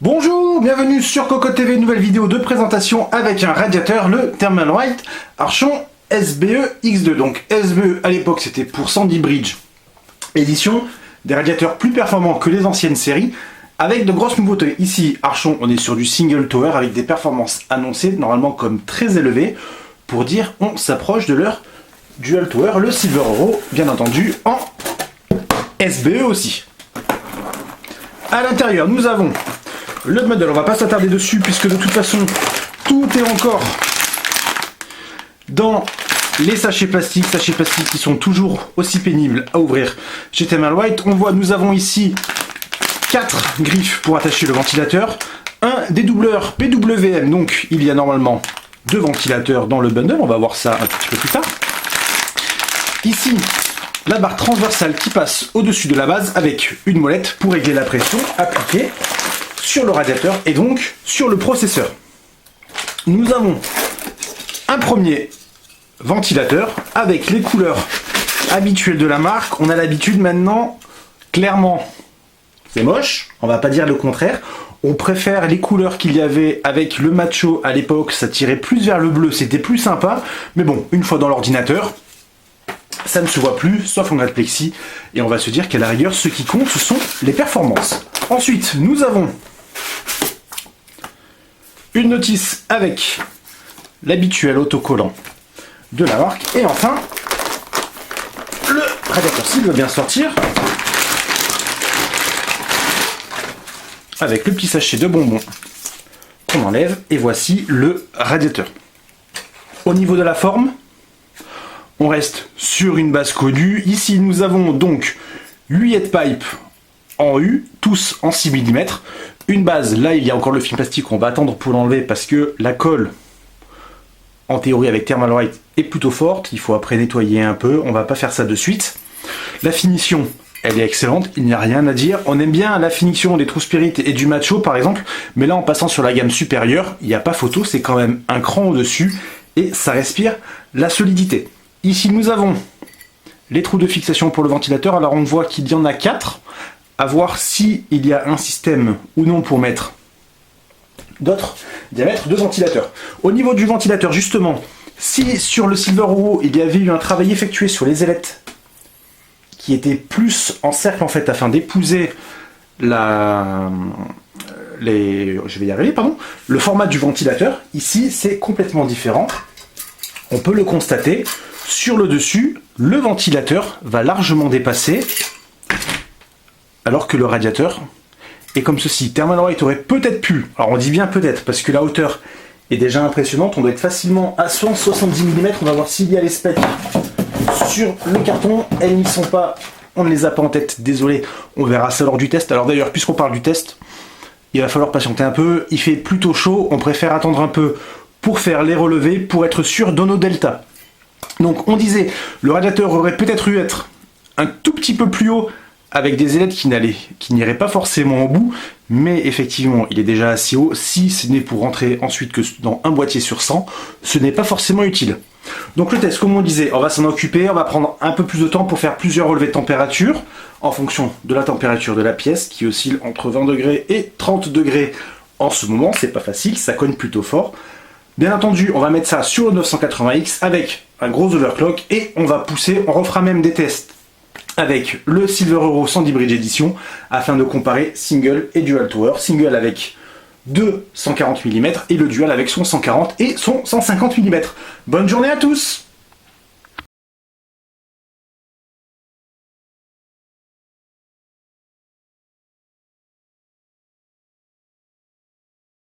Bonjour, bienvenue sur Cocotte TV, nouvelle vidéo de présentation avec un radiateur, le Thermalright Archon SBE X2. Donc SBE à l'époque c'était pour Sandy Bridge édition, des radiateurs plus performants que les anciennes séries, avec de grosses nouveautés. Ici, Archon, on est sur du single tower avec des performances annoncées normalement comme très élevées, pour dire on s'approche de leur dual tower, le Silver Euro, bien entendu en SBE aussi. À l'intérieur, nous avons le modèle, on va pas s'attarder dessus puisque de toute façon tout est encore dans les sachets plastiques qui sont toujours aussi pénibles à ouvrir chez Thermalright. On voit, nous avons ici 4 griffes pour attacher le ventilateur, un dédoubleur PWM, donc il y a normalement 2 ventilateurs dans le bundle, on va voir ça un petit peu plus tard. Ici, la barre transversale qui passe au-dessus de la base avec une molette pour régler la pression appliquée sur le radiateur et donc sur le processeur. Nous avons un premier ventilateur avec les couleurs habituelles de la marque. On a l'habitude maintenant, clairement, c'est moche, on va pas dire le contraire. On préfère les couleurs qu'il y avait avec le Macho à l'époque, ça tirait plus vers le bleu, c'était plus sympa. Mais bon, une fois dans l'ordinateur, ça ne se voit plus, sauf en grade plexi, et on va se dire qu'à la rigueur, ce qui compte, ce sont les performances. Ensuite, nous avons une notice avec l'habituel autocollant de la marque, et enfin, le radiateur s'il veut bien sortir, avec le petit sachet de bonbons qu'on enlève, et voici le radiateur. Au niveau de la forme, on reste sur une base connue. Ici, nous avons donc 8 headpipes en U, tous en 6 mm. Une base, là il y a encore le film plastique, on va attendre pour l'enlever parce que la colle, en théorie avec Thermalright, est plutôt forte. Il faut après nettoyer un peu, on va pas faire ça de suite. La finition, elle est excellente, il n'y a rien à dire. On aime bien la finition des True Spirit et du Macho par exemple, mais là en passant sur la gamme supérieure, il n'y a pas photo, c'est quand même un cran au-dessus et ça respire la solidité. Ici, nous avons les trous de fixation pour le ventilateur. Alors, on voit qu'il y en a 4. À voir s'il y a un système ou non pour mettre d'autres diamètres de ventilateur. Au niveau du ventilateur, justement, si sur le Silver Euro, il y avait eu un travail effectué sur les ailettes qui était plus en cercle, en fait, afin d'épouser le format du ventilateur, ici, c'est complètement différent. On peut le constater. Sur le dessus, le ventilateur va largement dépasser, alors que le radiateur est comme ceci. Thermalright aurait peut-être pu, alors on dit bien peut-être, parce que la hauteur est déjà impressionnante, on doit être facilement à 170 mm, on va voir s'il y a les specs sur le carton, elles n'y sont pas, on ne les a pas en tête, désolé, on verra ça lors du test. Alors d'ailleurs, puisqu'on parle du test, il va falloir patienter un peu, il fait plutôt chaud, on préfère attendre un peu pour faire les relevés, pour être sûr de nos deltas. Donc on disait, le radiateur aurait peut-être dû être un tout petit peu plus haut avec des ailettes qui n'iraient pas forcément au bout, mais effectivement il est déjà assez haut. Si ce n'est pour rentrer ensuite que dans un boîtier sur 100, ce n'est pas forcément utile. Donc le test, comme on disait, on va s'en occuper, on va prendre un peu plus de temps pour faire plusieurs relevés de température en fonction de la température de la pièce qui oscille entre 20 degrés et 30 degrés en ce moment. C'est pas facile, ça cogne plutôt fort. Bien entendu, on va mettre ça sur le 980X avec un gros overclock et on va pousser, on refera même des tests avec le Silver Euro Sandy Bridge Edition afin de comparer single et dual tower. Single avec 2 140 mm et le dual avec son 140 et son 150 mm. Bonne journée à tous!